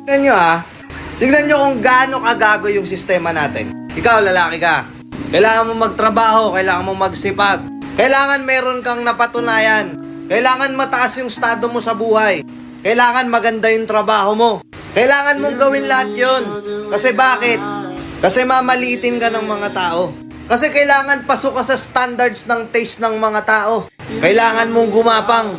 Tignan nyo tignan nyo kung gaano kagago yung sistema natin. Ikaw, lalaki ka. Kailangan mo magtrabaho, kailangan mo magsipag. Kailangan meron kang napatunayan. Kailangan mataas yung estado mo sa buhay. Kailangan maganda yung trabaho mo. Kailangan mong gawin lahat yun. Kasi bakit? Kasi mamaliitin ka ng mga tao. Kasi kailangan pasok ka sa standards ng taste ng mga tao. Kailangan mong gumapang.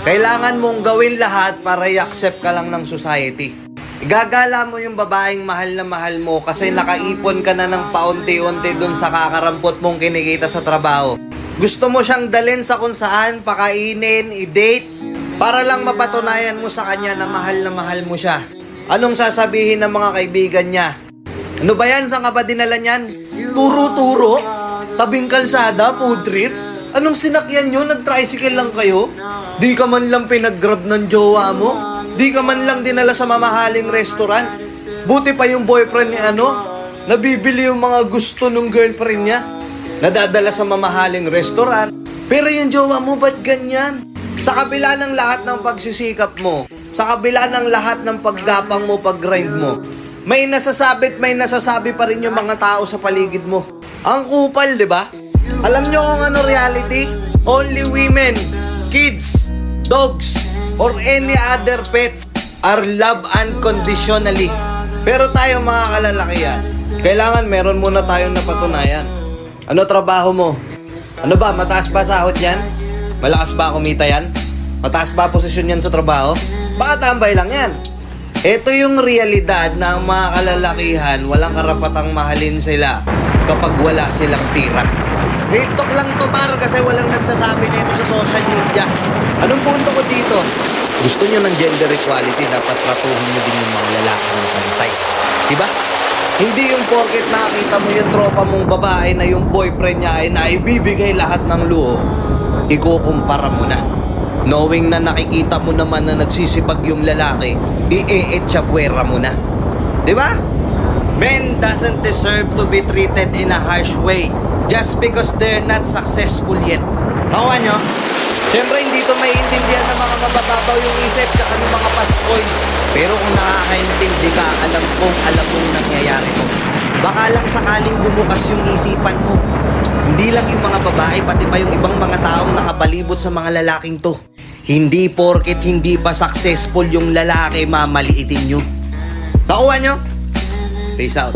Kailangan mong gawin lahat para i-accept ka lang ng society. Igagala mo yung babaeng mahal na mahal mo kasi nakaipon ka na ng paunti-unti dun sa kakarampot mong kinikita sa trabaho. Gusto mo siyang dalhin sa kung saan, pakainin, i-date, para lang mapatunayan mo sa kanya na mahal mo siya. Anong sasabihin ng mga kaibigan niya? Ano ba yan? Saan ka ba dinala niyan? Turo-turo? Tabing kalsada? Food trip? Anong sinakyan nyo? Nag-tricycle lang kayo? Di ka man lang pinag-grab ng jowa mo? Di ka man lang dinala sa mamahaling restaurant? Buti pa yung boyfriend ni nabibili yung mga gusto ng girlfriend niya. Nadadala sa mamahaling restaurant. Pero yung jowa mo, ba't ganyan? Sa kabila ng lahat ng pagsisikap mo, sa kabila ng lahat ng paggapang mo, pag-grind mo, may nasasabi pa rin yung mga tao sa paligid mo. Ang kupal, di ba? Alam nyo kung ano reality? Only women, kids, dogs, or any other pets are loved unconditionally. Pero tayo mga kalalakihan, kailangan meron muna tayong napatunayan. Ano trabaho mo? Ano ba, mataas ba sahod yan? Malakas ba kumita yan? Mataas ba posisyon yan sa trabaho? Baka tambay lang yan. Ito yung realidad na ang mga kalalakihan walang karapatang mahalin sila kapag wala silang tira. Real talk lang to kasi walang nagsasabi nito sa social media. Anong punto ko dito? Gusto nyo ng gender equality, dapat tratuhin nyo din yung mga lalaki ng pantay. Diba? Hindi yung porket nakita mo yung tropa mong babae na yung boyfriend niya ay naibibigay lahat ng luho, ikukumpara mo na. Knowing na nakikita mo naman na nagsisipag yung lalaki, i-e-etchapuera mo na. Diba? Men doesn't deserve to be treated in a harsh way just because they're not successful yet. Nakuha nyo? Siyempre hindi ito maiintindihan ng mga mabababaw yung isip tsaka ng mga pastboy. Pero kung nakakaintindi ka, alam mong nangyayari mo. Baka lang sakaling bumukas yung isipan mo. Hindi lang yung mga babae, pati pa yung ibang mga taong nakapalibot sa mga lalaking to. Hindi porket hindi pa successful yung lalaki, mamaliitin nyo. Nakuha nyo? Peace out.